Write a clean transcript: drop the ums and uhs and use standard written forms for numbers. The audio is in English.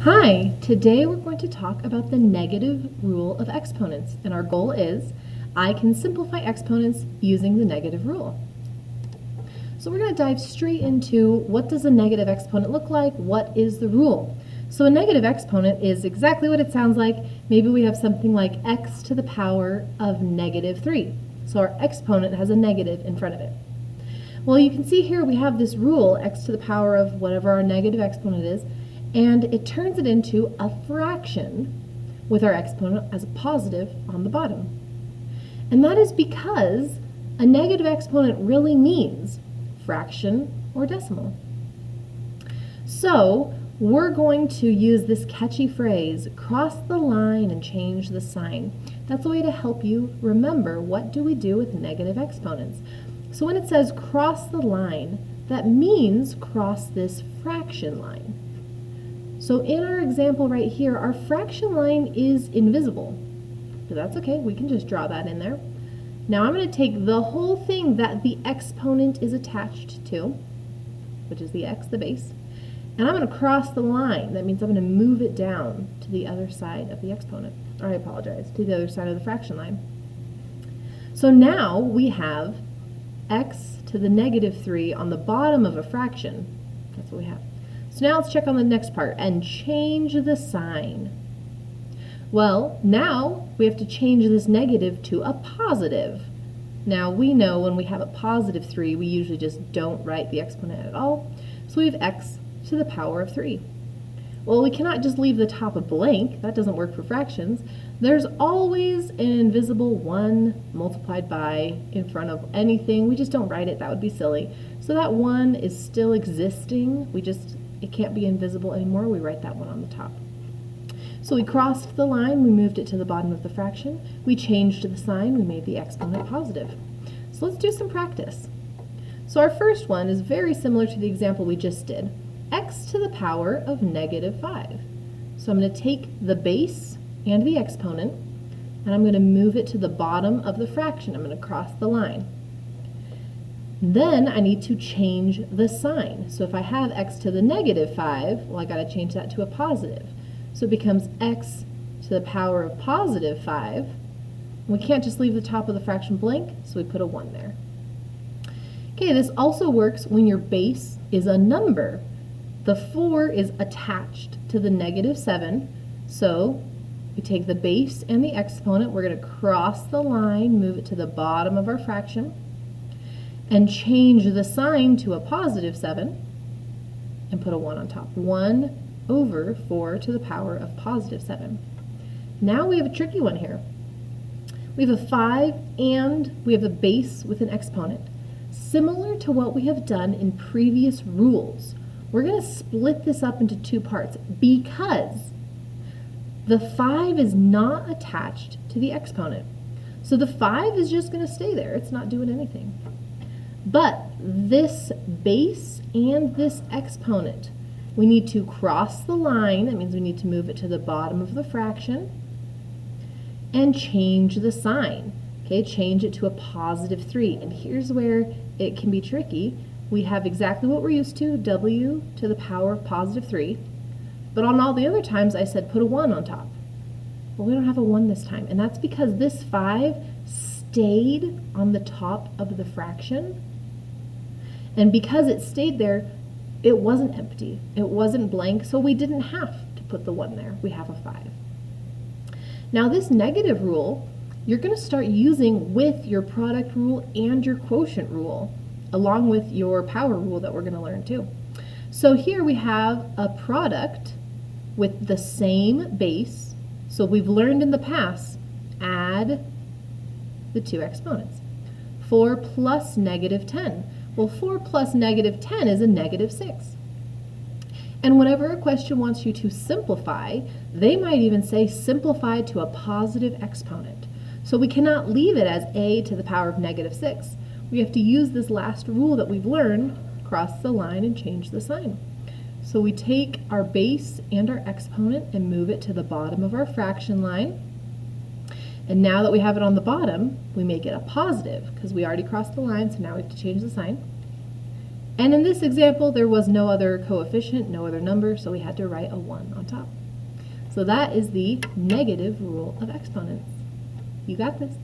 Hi, today we're going to talk about the negative rule of exponents, and our goal is I can simplify exponents using the negative rule. So we're going to dive straight into what does a negative exponent look like, what is the rule. So a negative exponent is exactly what it sounds like. Maybe we have something like x to the power of negative 3. So our exponent has a negative in front of it. Well, you can see here we have this rule, x to the power of whatever our negative exponent is, and it turns it into a fraction with our exponent as a positive on the bottom. And that is because a negative exponent really means fraction or decimal. So we're going to use this catchy phrase, cross the line and change the sign. That's a way to help you remember what do we do with negative exponents. So when it says cross the line, that means cross this fraction line. So in our example right here, our fraction line is invisible, but that's okay, we can just draw that in there. Now I'm going to take the whole thing that the exponent is attached to, which is the x, the base, and I'm going to cross the line. That means I'm going to move it down to the other side of the exponent, or I apologize, to the other side of the fraction line. So now we have x to the negative 3 on the bottom of a fraction. That's what we have. So now let's check on the next part and change the sign. Well, now we have to change this negative to a positive. Now we know when we have a positive 3, we usually just don't write the exponent at all. So we have x to the power of 3. Well, we cannot just leave the top a blank. That doesn't work for fractions. There's always an invisible 1 multiplied by in front of anything. We just don't write it. That would be silly. So that 1 is still existing. It can't be invisible anymore. We write that 1 on the top. So we crossed the line. We moved it to the bottom of the fraction. We changed the sign. We made the exponent positive. So let's do some practice. So our first one is very similar to the example we just did. X to the power of negative 5. So I'm going to take the base and the exponent, and I'm going to move it to the bottom of the fraction. I'm going to cross the line. Then I need to change the sign. So if I have x to the negative 5, well, I got to change that to a positive. So it becomes x to the power of positive 5. We can't just leave the top of the fraction blank, so we put a 1 there. Okay, this also works when your base is a number. The 4 is attached to the negative 7, so we take the base and the exponent, we're going to cross the line, move it to the bottom of our fraction, and change the sign to a positive 7, and put a 1 on top. 1 over 4 to the power of positive 7. Now we have a tricky one here. We have a 5 and we have a base with an exponent. Similar to what we have done in previous rules, we're going to split this up into 2 parts because the 5 is not attached to the exponent. So the 5 is just going to stay there. It's not doing anything. But this base and this exponent, we need to cross the line. That means we need to move it to the bottom of the fraction and change the sign. Okay, change it to a positive 3. And here's where it can be tricky. We have exactly what we're used to, w to the power of positive 3. But on all the other times I said put a 1 on top. Well, we don't have a 1 this time. And that's because this 5 stayed on the top of the fraction. And because it stayed there, it wasn't empty. It wasn't blank, so we didn't have to put the 1 there. We have a 5. Now this negative rule, you're going to start using with your product rule and your quotient rule, along with your power rule that we're going to learn too. So here we have a product with the same base. So we've learned in the past, add the 2 exponents. 4 plus negative 10. Well, 4 plus negative 10 is a negative 6. And whenever a question wants you to simplify, they might even say simplify to a positive exponent. So we cannot leave it as a to the power of negative 6. We have to use this last rule that we've learned, cross the line and change the sign. So we take our base and our exponent and move it to the bottom of our fraction line. And now that we have it on the bottom, we make it a positive because we already crossed the line, so now we have to change the sign. And in this example, there was no other coefficient, no other number, so we had to write a 1 on top. So that is the negative rule of exponents. You got this.